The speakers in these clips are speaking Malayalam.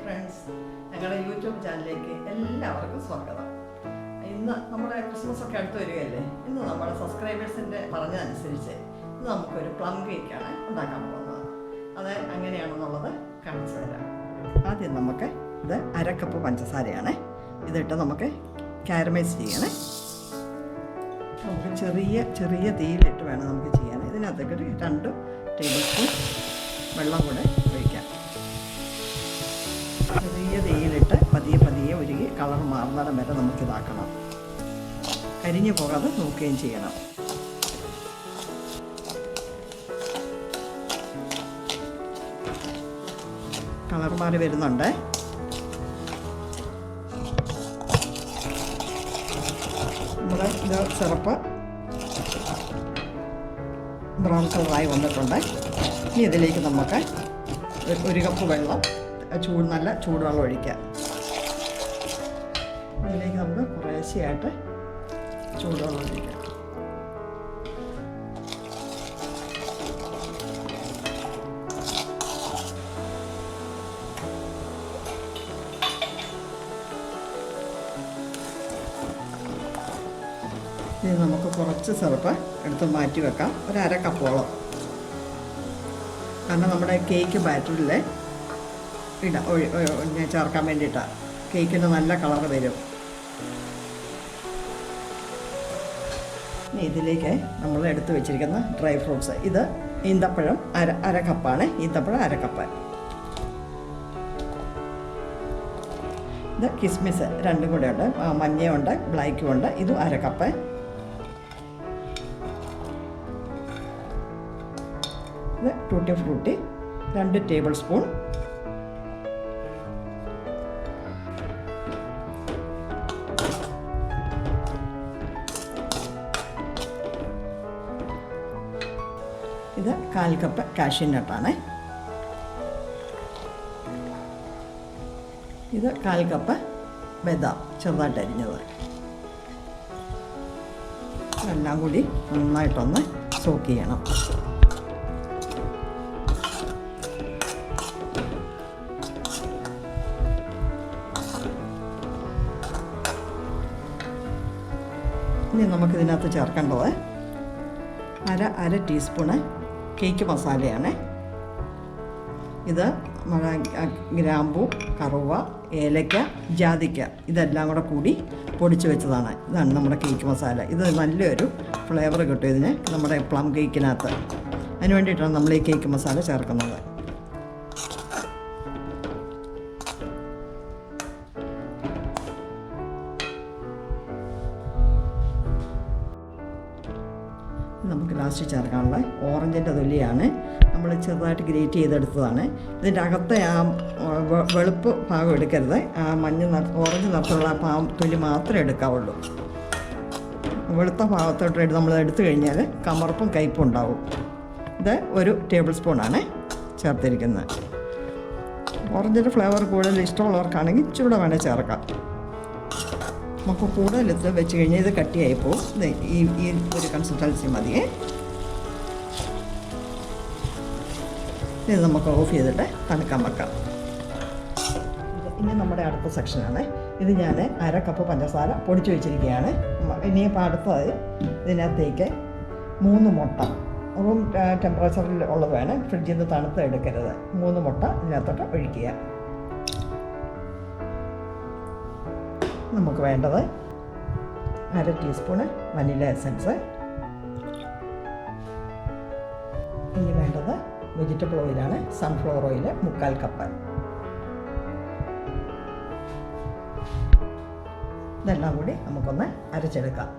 ഫ്രണ്ട്സ്, ഞങ്ങളുടെ യൂട്യൂബ് ചാനലിലേക്ക് എല്ലാവർക്കും സ്വാഗതം. ഇന്ന് നമ്മുടെ ക്രിസ്മസ് ഒക്കെ അടുത്ത് വരികയല്ലേ. ഇന്ന് നമ്മുടെ സബ്സ്ക്രൈബേഴ്സിൻ്റെ പറഞ്ഞതനുസരിച്ച് ഇന്ന് നമുക്കൊരു പ്ലം കേക്കാണ് ഉണ്ടാക്കാൻ പോകുന്നത്. അത് എങ്ങനെയാണെന്നുള്ളത് കാണിച്ചു തരാം. ആദ്യം നമുക്ക് ഇത് 1/2 കപ്പ് പഞ്ചസാരയാണ്. ഇതിട്ട് നമുക്ക് കാരമൈസ് ചെയ്യണേ. നമുക്ക് ചെറിയ തീയിലിട്ട് വേണം നമുക്ക് ചെയ്യാൻ. ഇതിനകത്തേക്ക് 2 ടേബിൾ സ്പൂൺ വെള്ളം കൂടെ ഒഴിക്കാം. ചെറിയ തീയിലിട്ട് പതിയെ ഉരുകി കളർ മാറുന്നിടം വരെ നമുക്കിതാക്കണം. കരിഞ്ഞു പോകാതെ നോക്കുകയും ചെയ്യണം. കളർ മാറി വരുന്നുണ്ട്. നമ്മുടെ ഇത് സിറപ്പ് ബ്രൗൺ കളറായി വന്നിട്ടുണ്ട്. ഇനി ഇതിലേക്ക് നമുക്ക് 1 കപ്പ് വെള്ളം നല്ല ചൂടുവെള്ളം ഒഴിക്കാം. ഇതിലേക്ക് നമുക്ക് കുറേശ്ശെയായിട്ട് ചൂടുവെള്ളം ഒഴിക്കാം. ഇനി നമുക്ക് കുറച്ച് സിറപ്പ് എടുത്ത് മാറ്റി വെക്കാം. 1/2 കപ്പോളം. കാരണം നമ്മുടെ കേക്ക് ബാറ്ററിൽ ചേർക്കാൻ വേണ്ടിയിട്ടാണ്. കേക്കിന് നല്ല കളർ വരും. ഇനി ഇതിലേക്ക് നമ്മൾ എടുത്ത് വെച്ചിരിക്കുന്ന ഡ്രൈ ഫ്രൂട്ട്സ്, ഇത് ഈന്തപ്പഴം 1/2 കപ്പാണ്. ഈന്തപ്പഴം 1/2 കപ്പ്. ഇത് കിസ്മിസ് 2 കൂടെ ഉണ്ട്. മഞ്ഞയുണ്ട്, ബ്ലാക്കും ഉണ്ട്. ഇതും 1/2 കപ്പ്. ഇത് ടൂട്ടി ഫ്രൂട്ടി 2 ടേബിൾ സ്പൂൺ. ഇത് 1/4 കപ്പ് കാഷ്യൂ നട്ടാണ്. ഇത് 1/4 കപ്പ് ബദാം ചെറുതായിട്ട് അരിഞ്ഞത്. എല്ലാം കൂടി നന്നായിട്ടൊന്ന് സോക്ക് ചെയ്യണം. ഇനി നമുക്കിതിനകത്ത് ചേർക്കേണ്ടത് അര ടീസ്പൂണ് കേക്ക് മസാലയാണ്. ഇത് ഗ്രാമ്പൂ, കറുവ, ഏലക്ക, ജാതിക്ക ഇതെല്ലാം കൂടെ കൂടി പൊടിച്ച് വെച്ചതാണ്. ഇതാണ് നമ്മുടെ കേക്ക് മസാല. ഇത് നല്ലൊരു ഫ്ലേവർ കിട്ടും ഇതിന്, നമ്മുടെ പ്ലം കേക്കിനകത്ത്. അതിന് വേണ്ടിയിട്ടാണ് നമ്മൾ ഈ കേക്ക് മസാല ചേർക്കുന്നത്. നമുക്ക് ലാസ്റ്റ് ചേർക്കാനുള്ള ഓറഞ്ചിൻ്റെ തൊലിയാണ്. നമ്മൾ ചെറുതായിട്ട് ഗ്രേറ്റ് ചെയ്തെടുത്തതാണ്. ഇതിൻ്റെ അകത്തെ ആ വെളുപ്പ് ഭാഗം എടുക്കരുത്. ആ ഓറഞ്ച് നിറത്തിലുള്ള ആ തൊലി മാത്രമേ എടുക്കാവുള്ളൂ. വെളുത്ത ഭാഗത്തോട്ട് നമ്മൾ എടുത്തു കഴിഞ്ഞാൽ കമർപ്പും കയ്പും ഉണ്ടാവും. ഇത് 1 ടേബിൾ സ്പൂണാണ് ചേർത്തിരിക്കുന്നത്. ഓറഞ്ചിൻ്റെ ഫ്ലേവർ കൂടുതൽ ഇഷ്ടമുള്ളവർക്കാണെങ്കിൽ ഇച്ചിരി വേണേൽ ചേർക്കാം. നമുക്ക് കൂടുതൽ ഇത് വെച്ച് കഴിഞ്ഞാൽ ഇത് കട്ടിയായി പോകും. ഈ ഒരു കൺസിസ്റ്റൻസി മതിയേ. ഇത് നമുക്ക് ഓഫ് ചെയ്തിട്ട് തണുക്കാൻ വെക്കാം. ഇനി നമ്മുടെ അടുത്ത സെക്ഷനാണ്. ഇത് ഞാൻ 1/2 കപ്പ് പഞ്ചസാര പൊടിച്ചു വെച്ചിരിക്കുകയാണ്. ഇനിയിപ്പോൾ അടുത്തത് ഇതിനകത്തേക്ക് 3 മുട്ട, റൂം ടെമ്പറേച്ചറിൽ ഉള്ളത് വേണം, ഫ്രിഡ്ജിൽ നിന്ന് തണുത്ത് എടുക്കരുത്. 3 മുട്ട ഇതിനകത്തോട്ട് ഒഴിക്കുക. നമുക്ക് വേണ്ടത് 1/2 ടീസ്പൂണ് വനില എസൻസ്. ഇനി വേണ്ടത് വെജിറ്റബിൾ ഓയിലാണ്. Sunflower oil 3/4 cup. ഇതെല്ലാം കൂടി നമുക്കൊന്ന് അടിച്ചെടുക്കാം.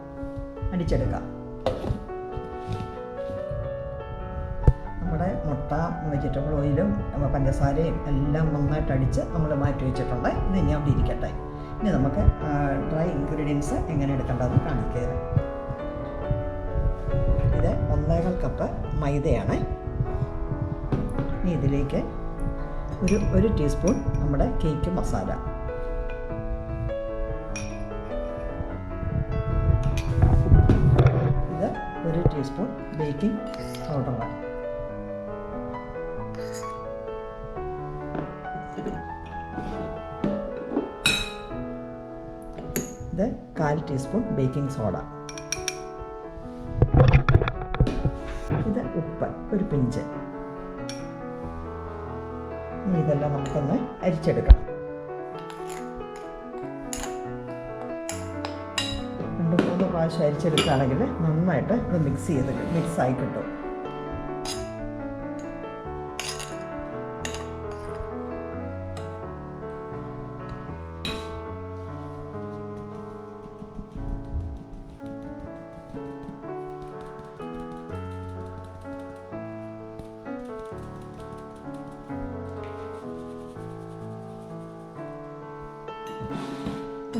നമ്മുടെ മുട്ട, വെജിറ്റബിൾ ഓയിലും പഞ്ചസാരയും എല്ലാം നന്നായിട്ട് അടിച്ച് നമ്മൾ മാറ്റി വെച്ചിട്ടുണ്ട്. ഇത് ഇനി അവിടെ ഇരിക്കട്ടെ. ഇനി നമുക്ക് ഡ്രൈ ഇൻഗ്രീഡിയൻസ് എങ്ങനെ എടുക്കേണ്ടതെന്ന് കാണിക്കുക. ഇത് 1/4 കപ്പ് മൈദയാണ്. ഇനി ഇതിലേക്ക് ഒരു ടീസ്പൂൺ നമ്മുടെ കേക്ക് മസാല. ഇത് 1 ടീസ്പൂൺ ബേക്കിംഗ് പൗഡർ. ഇത് 1/4 ടീസ്പൂൺ ബേക്കിംഗ് സോഡ, ഇത് ഉപ്പ് ഒരു പിഞ്ച്. ഇനി ഇതെല്ലാം നമുക്കൊന്ന് അരിച്ചെടുക്കണം. 2-3 പ്രാവശ്യം അരിച്ചെടുക്കുകയാണെങ്കിൽ നന്നായിട്ട് ഇത് മിക്സായി കിട്ടും.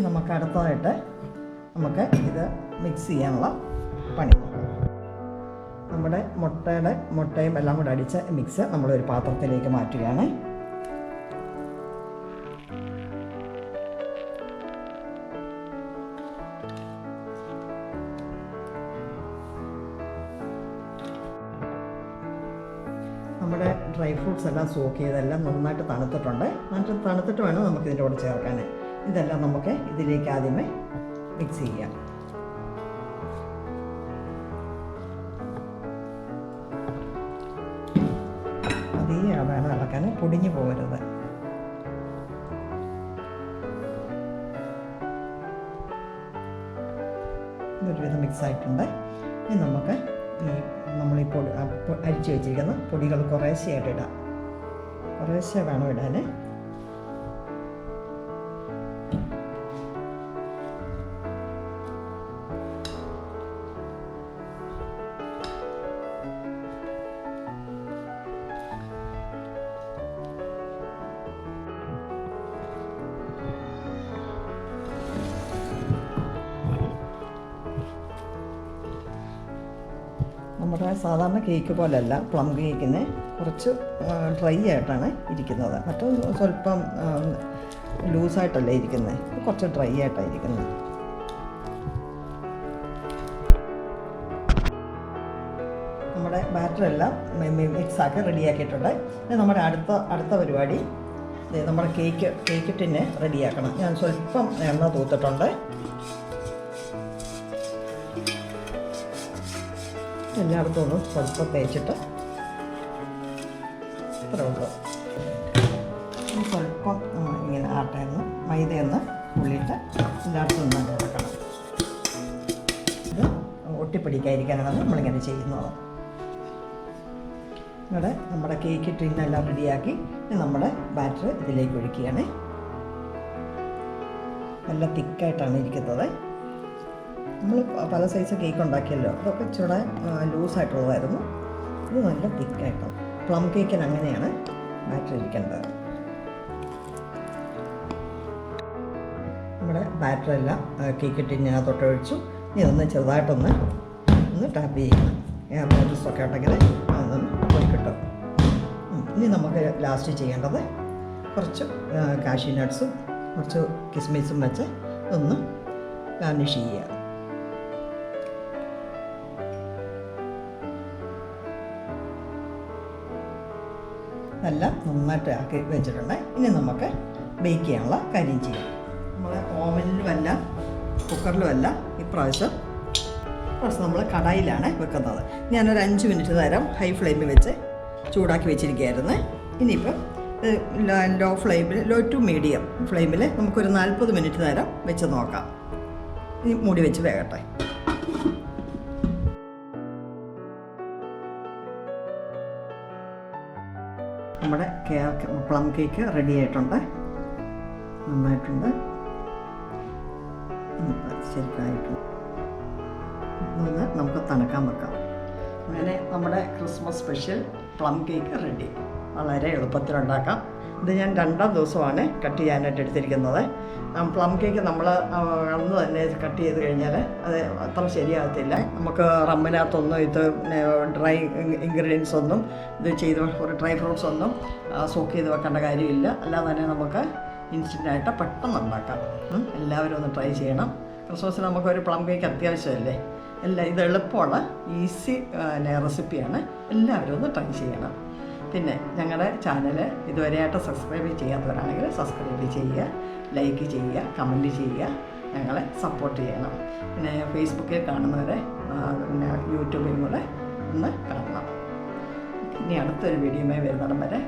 നമുക്ക് അടുത്തതായിട്ട് നമുക്ക് ഇത് മിക്സ് ചെയ്യാനുള്ള പണി നോക്കാം. നമ്മുടെ മുട്ടയും എല്ലാം കൂടെ അടിച്ച മിക്സ് നമ്മളൊരു പാത്രത്തിലേക്ക് മാറ്റുകയാണ്. നമ്മുടെ ഡ്രൈ ഫ്രൂട്ട്സ് എല്ലാം സോക്ക് ചെയ്തെല്ലാം നന്നായിട്ട് തണുത്തിട്ടുണ്ട്. തണുത്തിട്ട് വേണം നമുക്കിതിൻ്റെ കൂടെ ചേർക്കാൻ. ഇതെല്ലാം നമുക്ക് ഇതിലേക്ക് ആദ്യമേ മിക്സ് ചെയ്യാം. പതിയെ വേണം ഇളക്കാൻ, പൊടിഞ്ഞു പോകരുത്. ഇതൊരുവിധം മിക്സ് ആയിട്ടുണ്ട്. ഇനി നമുക്ക് നമ്മൾ ഈ അരിച്ചു വെച്ചിരിക്കുന്ന പൊടികൾ കുറേശ്ശെയായിട്ട് ഇടാം. കുറേശ്ശെ വേണം ഇടാൻ. നമ്മുടെ സാധാരണ കേക്ക് പോലെയല്ല പ്ലം കേക്കിന് കുറച്ച് ഡ്രൈ ആയിട്ടാണ് ഇരിക്കുന്നത്. മറ്റൊരു സ്വല്പം ലൂസായിട്ടല്ല ഇരിക്കുന്നത്, കുറച്ച് ഡ്രൈ ആയിട്ടാണ് ഇരിക്കുന്നത്. നമ്മുടെ ബാറ്ററെല്ലാം മിക്സാക്കി റെഡിയാക്കിയിട്ടുണ്ട്. ഇനി നമ്മുടെ അടുത്ത പരിപാടി നമ്മുടെ കേക്ക് ടിന്നെ റെഡിയാക്കണം. ഞാൻ സ്വല്പം എണ്ണ തൂത്തിട്ടുണ്ട്. എല്ലായിടത്തും ഒന്ന് സ്വല്പം തേച്ചിട്ട് ഇത്രേ ഉള്ളൂ. സ്വല്പം ഇങ്ങനെ ആട്ടയെന്ന് മൈദയൊന്ന് ഉള്ളിയിട്ട് എല്ലായിടത്തും ഒന്ന് ഇറക്കണം. ഇത് ഒട്ടിപ്പിടിക്കാതിരിക്കാനാണ് നമ്മളിങ്ങനെ ചെയ്യുന്നത്. ഇവിടെ നമ്മുടെ കേക്ക് ടിന്നെല്ലാം റെഡിയാക്കി നമ്മുടെ ബാറ്റർ ഇതിലേക്ക് ഒഴിക്കുകയാണ്. നല്ല തിക്കായിട്ടാണ് ഇരിക്കുന്നത്. നമ്മൾ പല സൈസ് കേക്ക് ഉണ്ടാക്കിയല്ലോ, അതൊക്കെ ഇച്ചിരി ലൂസായിട്ടുള്ളതായിരുന്നു. ഇത് നല്ല തിക്കായിട്ട്. പ്ലം കേക്കിന് അങ്ങനെയാണ് ബാറ്റർ ഇരിക്കേണ്ടത്. നമ്മുടെ ബാറ്ററെല്ലാം കേക്ക് ടിന്നിനകത്തോട്ട് ഒഴിച്ചു. ഇനി ഒന്ന് ചെറുതായിട്ടൊന്ന് ടാപ്പ് ചെയ്യണം. ബോട്ടിൽസൊക്കെ ഉണ്ടെങ്കിൽ അതൊന്ന് പോയി കിട്ടും. ഇനി നമുക്ക് ലാസ്റ്റ് ചെയ്യേണ്ടത് കുറച്ച് കാഷ്യൂ നട്ട്സും കുറച്ച് കിസ്മിസും വെച്ച് ഒന്ന് ഗാർണിഷ് ചെയ്യുക. എല്ലാം നന്നായിട്ട് ആക്കി വെച്ചിട്ടുണ്ട്. ഇനി നമുക്ക് ബേക്ക് ചെയ്യാനുള്ള കാര്യം ചെയ്യാം. നമ്മൾ ഓവനിലുമല്ല കുക്കറിലുമല്ല ഇപ്രാവശ്യം നമ്മൾ കടായിലാണ് വെക്കുന്നത്. ഞാനൊരു 5 മിനിറ്റ് നേരം ഹൈ ഫ്ലെയിമിൽ വെച്ച് ചൂടാക്കി വെച്ചിരിക്കുകയായിരുന്നു. ഇനിയിപ്പം ലോ ടു മീഡിയം ഫ്ലെയിമിൽ നമുക്കൊരു 40 മിനിറ്റ് നേരം വെച്ച് നോക്കാം. ഇനി മൂടി വെച്ച് വേകട്ടെ. നമ്മുടെ പ്ലം കേക്ക് റെഡി ആയിട്ടുണ്ട്. നന്നായിട്ടുണ്ട്, ശരിക്കായിട്ടുണ്ട്. ഇതൊന്ന് നമുക്ക് തണുക്കാൻ വെക്കാം. അങ്ങനെ നമ്മുടെ Christmas special plum cake ready. വളരെ എളുപ്പത്തിലുണ്ടാക്കാം. ഇത് ഞാൻ 2ാം ദിവസമാണ് കട്ട് ചെയ്യാനായിട്ട് എടുത്തിരിക്കുന്നത്. പ്ലം കേക്ക് നമ്മൾ അന്ന് തന്നെ കട്ട് ചെയ്ത് കഴിഞ്ഞാൽ അത് അത്ര ശരിയാകത്തില്ല. നമുക്ക് റമ്മിനകത്തൊന്നും ഇത് ഡ്രൈ ഇൻഗ്രീഡിയൻസ് ഒന്നും ഇത് ചെയ്ത് ഡ്രൈ ഫ്രൂട്ട്സ് ഒന്നും സോക്ക് ചെയ്ത് വെക്കേണ്ട കാര്യമില്ല. അല്ലാതെ തന്നെ നമുക്ക് ഇൻസ്റ്റൻ്റായിട്ട് പെട്ടെന്ന് ഉണ്ടാക്കാം. എല്ലാവരും ഒന്ന് ട്രൈ ചെയ്യണം. ക്രിസ്മസിന് നമുക്കൊരു പ്ലം കേക്ക് അത്യാവശ്യമല്ലേ. ഇത് എളുപ്പമുള്ള ഈസി റെസിപ്പിയാണ്. എല്ലാവരും ഒന്ന് ട്രൈ ചെയ്യണം. പിന്നെ ഞങ്ങളുടെ ചാനൽ ഇതുവരെയായിട്ട് സബ്സ്ക്രൈബ് ചെയ്യാത്തവരാണെങ്കിൽ സബ്സ്ക്രൈബ് ചെയ്യുക, ലൈക്ക് ചെയ്യുക, കമൻറ്റ് ചെയ്യുക, ഞങ്ങളെ സപ്പോർട്ട് ചെയ്യണം. പിന്നെ ഫേസ്ബുക്കിൽ കാണുന്നവരെ പിന്നെ യൂട്യൂബിലും കൂടെ ഒന്ന് കാണണം. ഇനി അടുത്തൊരു വീഡിയോയുമായി വരുന്നിടം വരെ